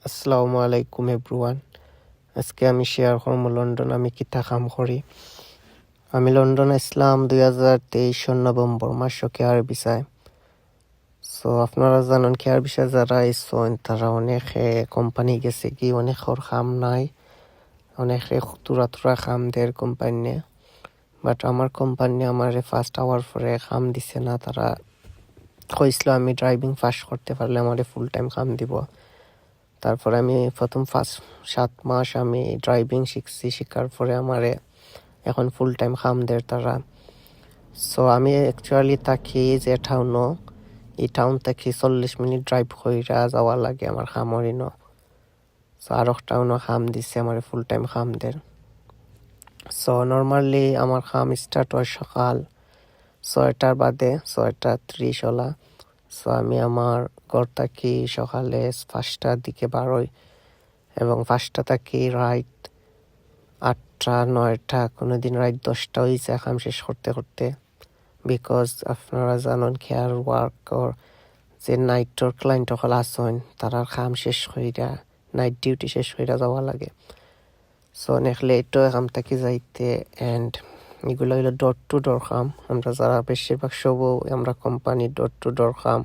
আসসালামু আলাইকুম এভরিওয়ান। আজকে আমি শেয়ার করব লন্ডন আমি কিতা কাম করি। আমি লন্ডন আসলাম 2023 নভেম্বর মাসে কেয়ার ভিসায়। সো আপনারা জানেন কেয়ার ভিসায় যারা আইসন তারা অনেক কোম্পানি গেছে কি অনেক কাম নাই, অনেক তুরা কাম দের কোম্পানি। বাট আমার কোম্পানি আমার ফার্স্ট আওয়ার পরে কাম দিছে না। তারা কইছিল আমি ড্রাইভিং পাস করতে পারলে আমার ফুল টাইম কাম দিব। তারপরে আমি প্রথম 7 মাস আমি ড্রাইভিং শিখছি, শেখার পরে আমারে এখন ফুল টাইম কাম দেয় তারা। সো আমি অ্যাকচুয়ালি থাকি যে টাউনও, এই টাউন থেকে 40 মিনিট ড্রাইভ কইরা যাওয়া লাগে আমার খামরিন। সো আর টাউনও কাম দিছে আমার ফুল টাইম কাম দেয়। সো নর্মালি আমার কাম স্টার্ট হয় সকাল 6টার বাদে 6:30 হলা। সো আমি আমার ঘর থাকি সকালে 5টার দিকে বারোই এবং 5টা থাকি রাইট 8টা 9টা, কোনোদিন রাইট 10টা হয়েছে কাম শেষ করতে করতে। বিকজ আপনারা জানেন কেয়ার ওয়ার্ক যে নাইটর ক্লায়েন্ট সকল আসেন তারা কাম শেষ কইরা নাইট ডিউটি শেষ কইরা যাওয়া লাগে। সো অনেক লেটও কাম থাকি যাইতে। অ্যান্ড এগুলো হইলো ডোর টু ডোর কাম। আমরা যারা বেশিরভাগ সব আমরা company door to door come